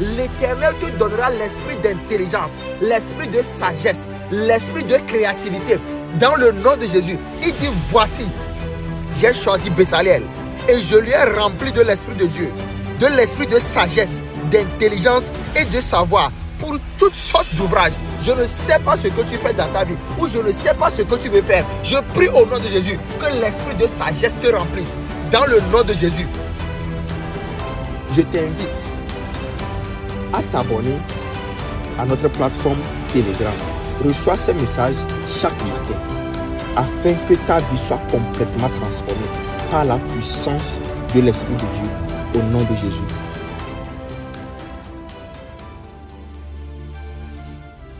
l'Éternel te donnera l'esprit d'intelligence, l'esprit de sagesse, l'esprit de créativité. Dans le nom de Jésus, il dit, voici, j'ai choisi Bezalel et je lui ai rempli de l'esprit de Dieu, de l'esprit de sagesse, d'intelligence et de savoir pour toutes sortes d'ouvrages. Je ne sais pas ce que tu fais dans ta vie ou je ne sais pas ce que tu veux faire. Je prie au nom de Jésus que l'esprit de sagesse te remplisse. Dans le nom de Jésus, je t'invite à t'abonner à notre plateforme Telegram. Reçois ces messages chaque matin afin que ta vie soit complètement transformée par la puissance de l'Esprit de Dieu au nom de Jésus.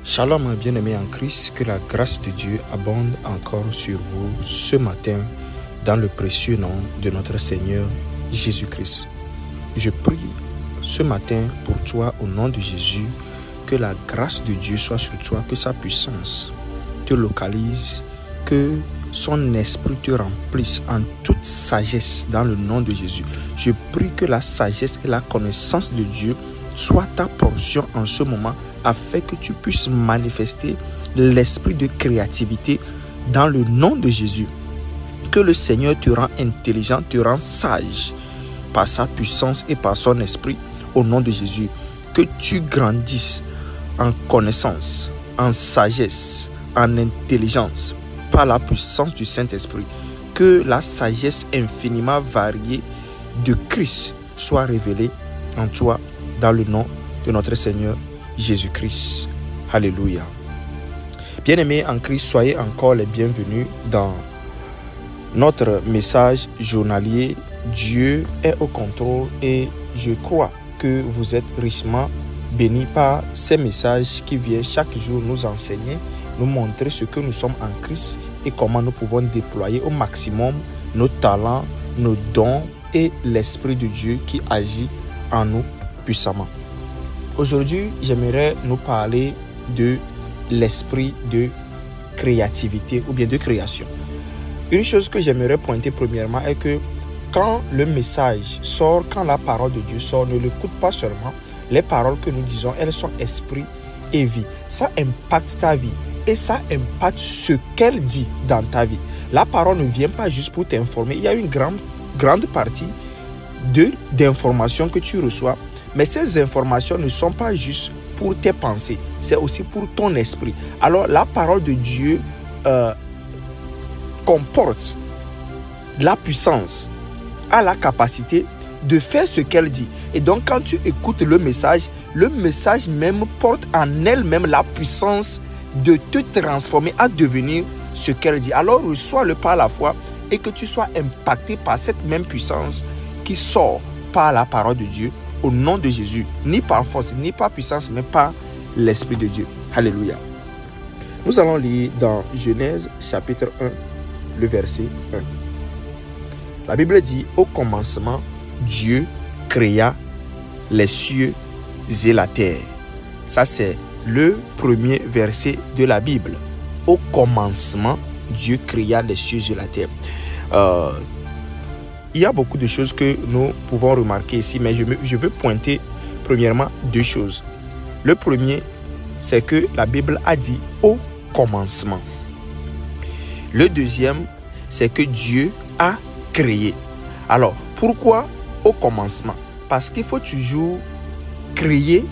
Shalom bien-aimés en Christ, que la grâce de Dieu abonde encore sur vous ce matin dans le précieux nom de notre Seigneur Jésus-Christ. Je prie ce matin pour toi au nom de Jésus, que la grâce de Dieu soit sur toi, que sa puissance te localise, que son esprit te remplisse en toute sagesse dans le nom de Jésus. Je prie que la sagesse et la connaissance de Dieu soient ta portion en ce moment afin que tu puisses manifester l'esprit de créativité dans le nom de Jésus. Que le Seigneur te rend intelligent, te rend sage par sa puissance et par son esprit au nom de Jésus. Que tu grandisses en connaissance, en sagesse, en intelligence par la puissance du Saint-Esprit. Que la sagesse infiniment variée de Christ soit révélée en toi dans le nom de notre Seigneur Jésus-Christ. Alléluia. Bien-aimés en Christ, soyez encore les bienvenus dans notre message journalier. Dieu est au contrôle et je crois que vous êtes richement bénis par ces messages qui viennent chaque jour nous enseigner, nous montrer ce que nous sommes en Christ et comment nous pouvons déployer au maximum nos talents, nos dons et l'Esprit de Dieu qui agit en nous puissamment. Aujourd'hui, j'aimerais nous parler de l'esprit de créativité ou bien de création. Une chose que j'aimerais pointer premièrement est que quand le message sort, quand la parole de Dieu sort, ne l'écoute pas seulement. Les paroles que nous disons, elles sont esprit et vie. Ça impacte ta vie et ça impacte ce qu'elle dit dans ta vie. La parole ne vient pas juste pour t'informer. Il y a une grande partie d'informations que tu reçois. Mais ces informations ne sont pas juste pour tes pensées. C'est aussi pour ton esprit. Alors la parole de Dieu comporte la puissance, a la capacité de faire ce qu'elle dit. Et donc quand tu écoutes le message même porte en elle-même la puissance de te transformer à devenir ce qu'elle dit. Alors reçois-le par la foi et que tu sois impacté par cette même puissance qui sort par la parole de Dieu au nom de Jésus, ni par force, ni par puissance, mais par l'Esprit de Dieu. Alléluia. Nous allons lire dans Genèse chapitre 1, le verset 1. La Bible dit, au commencement, Dieu créa les cieux et la terre. Ça, c'est le premier verset de la Bible. Au commencement, Dieu créa les cieux et la terre. Il y a beaucoup de choses que nous pouvons remarquer ici, mais je veux pointer premièrement deux choses. Le premier, c'est que la Bible a dit au commencement. Le deuxième, c'est que Dieu a créé. Alors, pourquoi au commencement? Parce qu'il faut toujours créer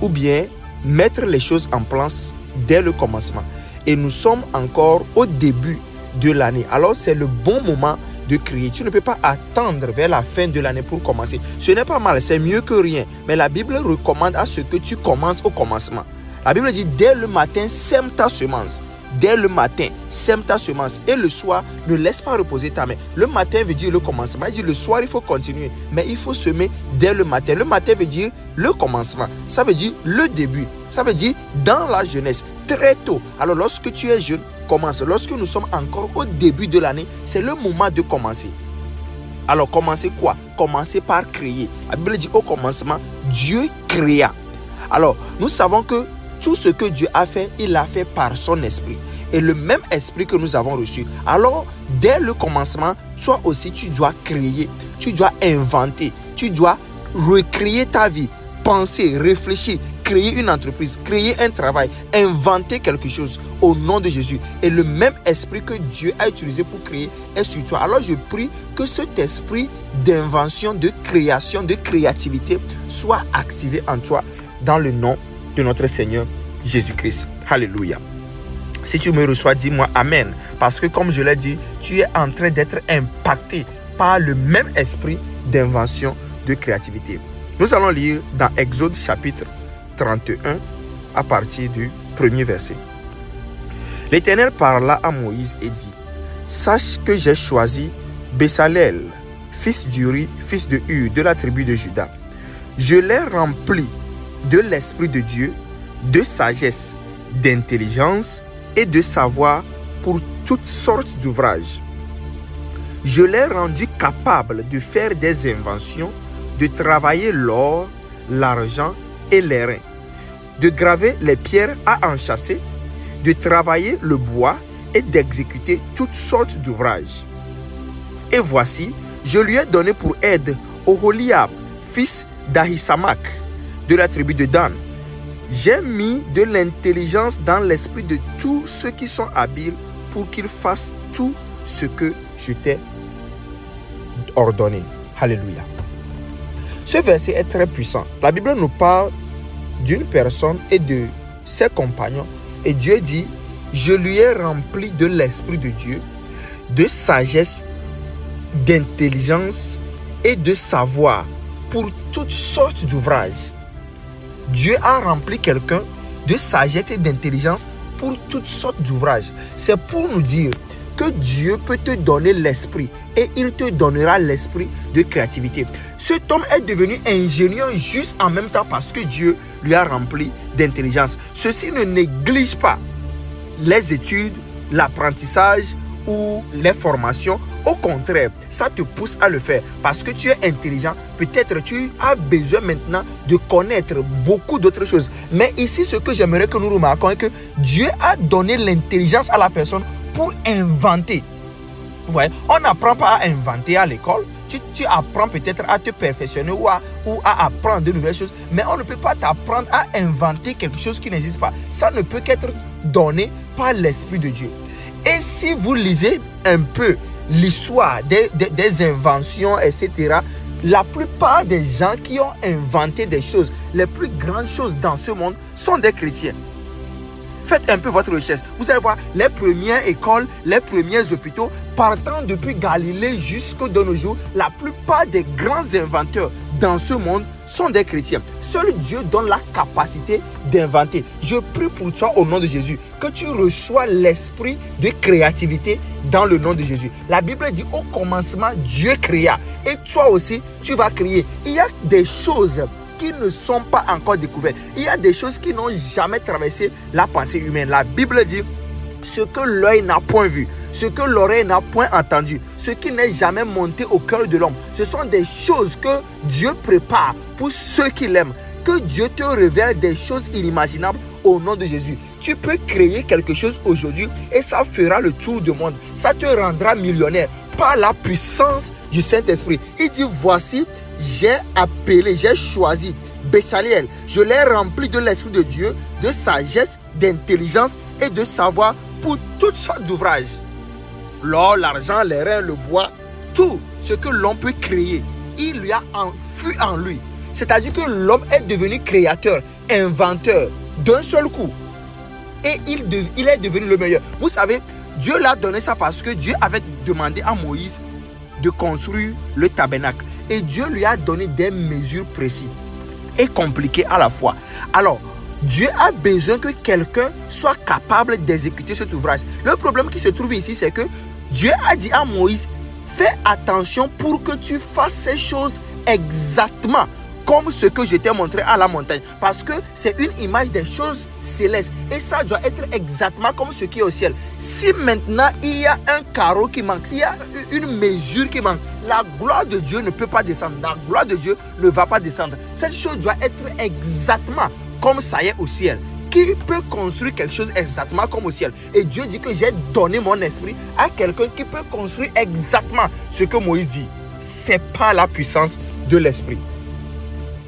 ou bien mettre les choses en place dès le commencement. Et nous sommes encore au début de l'année. Alors, c'est le bon moment de créer. Tu ne peux pas attendre vers la fin de l'année pour commencer. Ce n'est pas mal, c'est mieux que rien. Mais la Bible recommande à ce que tu commences au commencement. La Bible dit, dès le matin, sème ta semence. Dès le matin, sème ta semence. Et le soir, ne laisse pas reposer ta main. Le matin veut dire le commencement. Il dit le soir, il faut continuer. Mais il faut semer dès le matin. Le matin veut dire le commencement. Ça veut dire le début. Ça veut dire dans la jeunesse, très tôt. Alors lorsque tu es jeune, commence. Lorsque nous sommes encore au début de l'année, c'est le moment de commencer. Alors commencer quoi? Commencer par créer. La Bible dit au commencement, Dieu créa. Alors nous savons que tout ce que Dieu a fait, il l'a fait par son esprit. Et le même esprit que nous avons reçu. Alors, dès le commencement, toi aussi, tu dois créer. Tu dois inventer. Tu dois recréer ta vie. penser, réfléchir, créer une entreprise, créer un travail, inventer quelque chose au nom de Jésus. Et le même esprit que Dieu a utilisé pour créer est sur toi. Alors je prie que cet esprit d'invention, de création, de créativité soit activé en toi dans le nom de notre Seigneur Jésus-Christ. Alléluia. Si tu me reçois, dis-moi Amen. Parce que comme je l'ai dit, tu es en train d'être impacté par le même esprit d'invention, de créativité. Nous allons lire dans Exode chapitre 31 à partir du premier verset. L'Éternel parla à Moïse et dit: Sache que j'ai choisi Bessalel, fils d'Uri, fils de Hur, de la tribu de Juda. Je l'ai rempli de l'Esprit de Dieu, de sagesse, d'intelligence et de savoir pour toutes sortes d'ouvrages. Je l'ai rendu capable de faire des inventions, de travailler l'or, l'argent et les reins, de graver les pierres à enchâsser, de travailler le bois et d'exécuter toutes sortes d'ouvrages. Et voici, je lui ai donné pour aide Oholiab, fils d'Ahisamach, de la tribu de Dan. J'ai mis de l'intelligence dans l'esprit de tous ceux qui sont habiles pour qu'ils fassent tout ce que je t'ai ordonné. Alléluia. Ce verset est très puissant. La Bible nous parle d'une personne et de ses compagnons. Et Dieu dit: je lui ai rempli de l'Esprit de Dieu, de sagesse, d'intelligence et de savoir pour toutes sortes d'ouvrages. Dieu a rempli quelqu'un de sagesse et d'intelligence pour toutes sortes d'ouvrages. C'est pour nous dire que Dieu peut te donner l'esprit et il te donnera l'esprit de créativité. Cet homme est devenu ingénieur juste en même temps parce que Dieu lui a rempli d'intelligence. Ceci ne néglige pas les études, l'apprentissage ou les formations. Au contraire, ça te pousse à le faire parce que tu es intelligent. Peut-être tu as besoin maintenant de connaître beaucoup d'autres choses. Mais ici, ce que j'aimerais que nous remarquions est que Dieu a donné l'intelligence à la personne pour inventer. Vous voyez, on n'apprend pas à inventer à l'école. Tu apprends peut-être à te perfectionner ou à apprendre de nouvelles choses. Mais on ne peut pas t'apprendre à inventer quelque chose qui n'existe pas. Ça ne peut qu'être donné par l'Esprit de Dieu. Et si vous lisez un peu l'histoire des inventions, etc., la plupart des gens qui ont inventé des choses, les plus grandes choses dans ce monde, sont des chrétiens. Faites un peu votre recherche. Vous allez voir les premières écoles, les premiers hôpitaux, partant depuis Galilée jusqu'à nos jours, la plupart des grands inventeurs dans ce monde sont des chrétiens. Seul Dieu donne la capacité d'inventer. Je prie pour toi au nom de Jésus que tu reçois l'esprit de créativité dans le nom de Jésus. La Bible dit au commencement Dieu créa et toi aussi tu vas créer. Il y a des choses qui ne sont pas encore découvertes. Il y a des choses qui n'ont jamais traversé la pensée humaine. La Bible dit ce que l'œil n'a point vu, ce que l'oreille n'a point entendu, ce qui n'est jamais monté au cœur de l'homme. Ce sont des choses que Dieu prépare pour ceux qui l'aiment. Que Dieu te révèle des choses inimaginables au nom de Jésus. Tu peux créer quelque chose aujourd'hui et ça fera le tour du monde. Ça te rendra millionnaire par la puissance du Saint-Esprit. Il dit voici, j'ai appelé, j'ai choisi Bessalel. Je l'ai rempli de l'Esprit de Dieu, de sagesse, d'intelligence et de savoir pour toutes sortes d'ouvrages. L'or, l'argent, les reins, le bois, tout ce que l'homme peut créer, il lui a enfui en lui. C'est-à-dire que l'homme est devenu créateur, inventeur d'un seul coup. Et il est devenu le meilleur. Vous savez, Dieu l'a donné ça parce que Dieu avait demandé à Moïse de construire le tabernacle. Et Dieu lui a donné des mesures précises et compliquées à la fois. Alors, Dieu a besoin que quelqu'un soit capable d'exécuter cet ouvrage. Le problème qui se trouve ici, c'est que Dieu a dit à Moïse, fais attention pour que tu fasses ces choses exactement comme ce que je t'ai montré à la montagne. Parce que c'est une image des choses célestes. Et ça doit être exactement comme ce qui est au ciel. Si maintenant il y a un carreau qui manque, s'il y a une mesure qui manque, la gloire de Dieu ne peut pas descendre. La gloire de Dieu ne va pas descendre. Cette chose doit être exactement comme ça y est au ciel. Qui peut construire quelque chose exactement comme au ciel? Et Dieu dit que j'ai donné mon esprit à quelqu'un qui peut construire exactement ce que Moïse dit. C'est pas la puissance de l'esprit.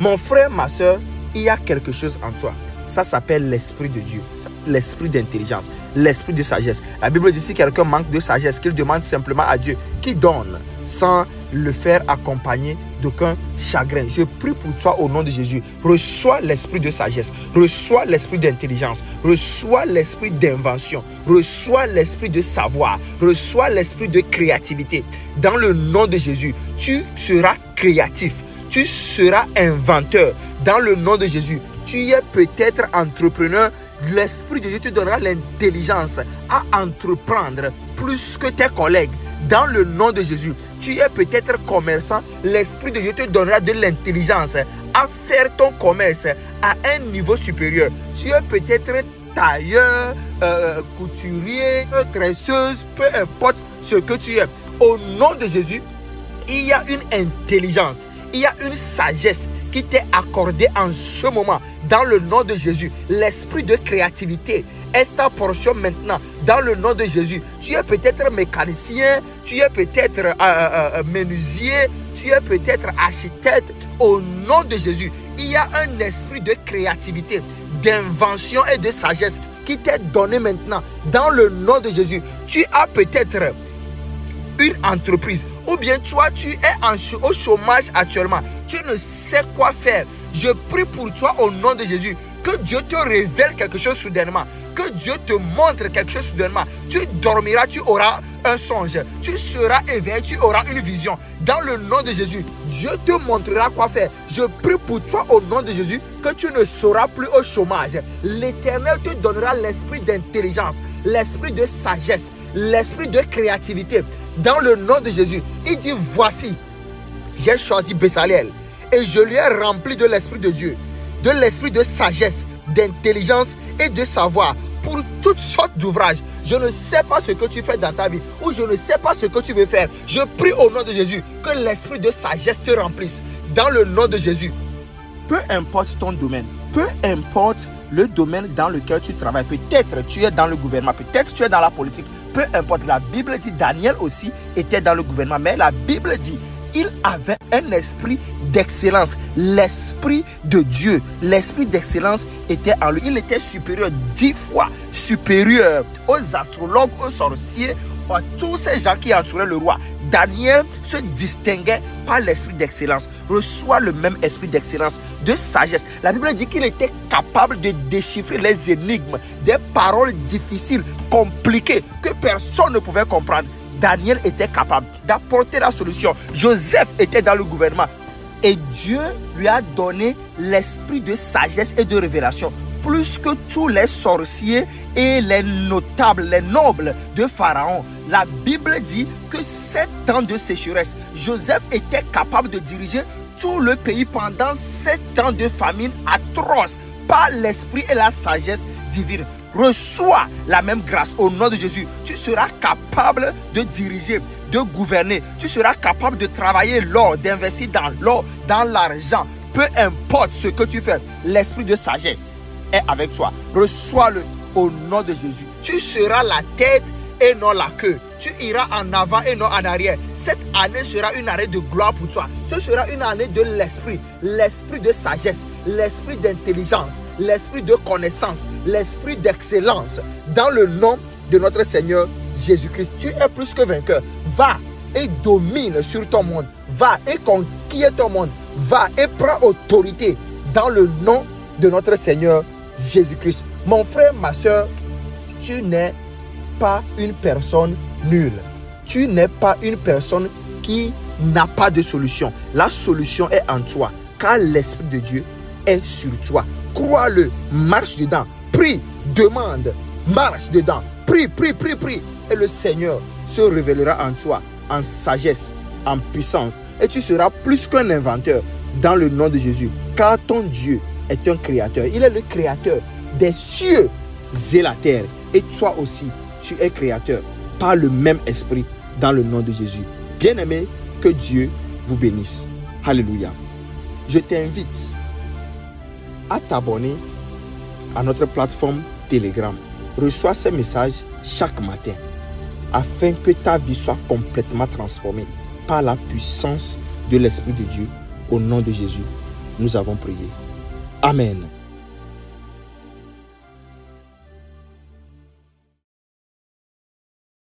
Mon frère, ma soeur, il y a quelque chose en toi. Ça s'appelle l'esprit de Dieu, l'esprit d'intelligence, l'esprit de sagesse. La Bible dit si quelqu'un manque de sagesse, qu'il demande simplement à Dieu qui donne sans le faire accompagner d'aucun chagrin. Je prie pour toi au nom de Jésus. Reçois l'esprit de sagesse, reçois l'esprit d'intelligence, reçois l'esprit d'invention, reçois l'esprit de savoir, reçois l'esprit de créativité. Dans le nom de Jésus, tu seras créatif, tu seras inventeur. Dans le nom de Jésus, tu es peut-être entrepreneur. L'esprit de Dieu te donnera l'intelligence à entreprendre plus que tes collègues. Dans le nom de Jésus, tu es peut-être commerçant. L'esprit de Dieu te donnera de l'intelligence à faire ton commerce à un niveau supérieur. Tu es peut-être tailleur, couturier, tresseuse, peu importe ce que tu es. Au nom de Jésus, il y a une intelligence, il y a une sagesse qui t'est accordée en ce moment. Dans le nom de Jésus, l'esprit de créativité est ta portion maintenant. Dans le nom de Jésus, tu es peut-être mécanicien, tu es peut-être menuisier, tu es peut-être architecte. Au nom de Jésus, il y a un esprit de créativité, d'invention et de sagesse qui t'est donné maintenant. Dans le nom de Jésus, tu as peut-être une entreprise ou bien toi tu es au chômage actuellement, tu ne sais quoi faire. Je prie pour toi au nom de Jésus que Dieu te révèle quelque chose soudainement, que Dieu te montre quelque chose soudainement. Tu dormiras, tu auras un songe, tu seras éveillé, tu auras une vision. Dans le nom de Jésus, Dieu te montrera quoi faire. Je prie pour toi au nom de Jésus que tu ne seras plus au chômage. L'Éternel te donnera l'esprit d'intelligence, l'esprit de sagesse, l'esprit de créativité. Dans le nom de Jésus, il dit voici, j'ai choisi Bezalel et je lui ai rempli de l'esprit de Dieu, de l'esprit de sagesse, d'intelligence et de savoir pour toutes sortes d'ouvrages. Je ne sais pas ce que tu fais dans ta vie ou je ne sais pas ce que tu veux faire. Je prie au nom de Jésus que l'esprit de sagesse te remplisse. Dans le nom de Jésus, peu importe ton domaine, peu importe le domaine dans lequel tu travailles, peut-être tu es dans le gouvernement, peut-être tu es dans la politique, peu importe. La Bible dit, Daniel aussi était dans le gouvernement, mais la Bible dit, il avait un esprit d'excellence, l'esprit de Dieu, l'esprit d'excellence était en lui. Il était supérieur, 10 fois supérieur aux astrologues, aux sorciers, à tous ces gens qui entouraient le roi. Daniel se distinguait par l'esprit d'excellence. Reçoit le même esprit d'excellence, de sagesse. La Bible dit qu'il était capable de déchiffrer les énigmes, des paroles difficiles, compliquées, que personne ne pouvait comprendre. Daniel était capable d'apporter la solution. Joseph était dans le gouvernement. Et Dieu lui a donné l'esprit de sagesse et de révélation. Plus que tous les sorciers et les notables, les nobles de Pharaon. La Bible dit que 7 ans de sécheresse, Joseph était capable de diriger tout le pays pendant 7 ans de famine atroce par l'esprit et la sagesse divine. Reçois la même grâce au nom de Jésus. Tu seras capable de diriger, de gouverner. Tu seras capable de travailler l'or, d'investir dans l'or, dans l'argent. Peu importe ce que tu fais, l'esprit de sagesse est avec toi. Reçois-le au nom de Jésus. Tu seras la tête et non la queue. Tu iras en avant et non en arrière. Cette année sera une année de gloire pour toi. Ce sera une année de l'esprit. L'esprit de sagesse, l'esprit d'intelligence, l'esprit de connaissance, l'esprit d'excellence. Dans le nom de notre Seigneur Jésus-Christ, tu es plus que vainqueur. Va et domine sur ton monde. Va et conquiert ton monde. Va et prends autorité dans le nom de notre Seigneur Jésus-Christ. Mon frère, ma soeur, tu n'es pas une personne nulle. Tu n'es pas une personne qui n'a pas de solution. La solution est en toi, car l'Esprit de Dieu est sur toi. Crois-le, marche dedans, prie, demande, marche dedans, prie, prie, prie, prie. Et le Seigneur se révélera en toi, en sagesse, en puissance. Et tu seras plus qu'un inventeur dans le nom de Jésus. Car ton Dieu est un créateur. Il est le créateur des cieux et la terre. Et toi aussi, tu es créateur par le même esprit dans le nom de Jésus. Bien-aimé, que Dieu vous bénisse. Alléluia. Je t'invite à t'abonner à notre plateforme Telegram. Reçois ces messages chaque matin afin que ta vie soit complètement transformée par la puissance de l'Esprit de Dieu au nom de Jésus. Nous avons prié. Amen.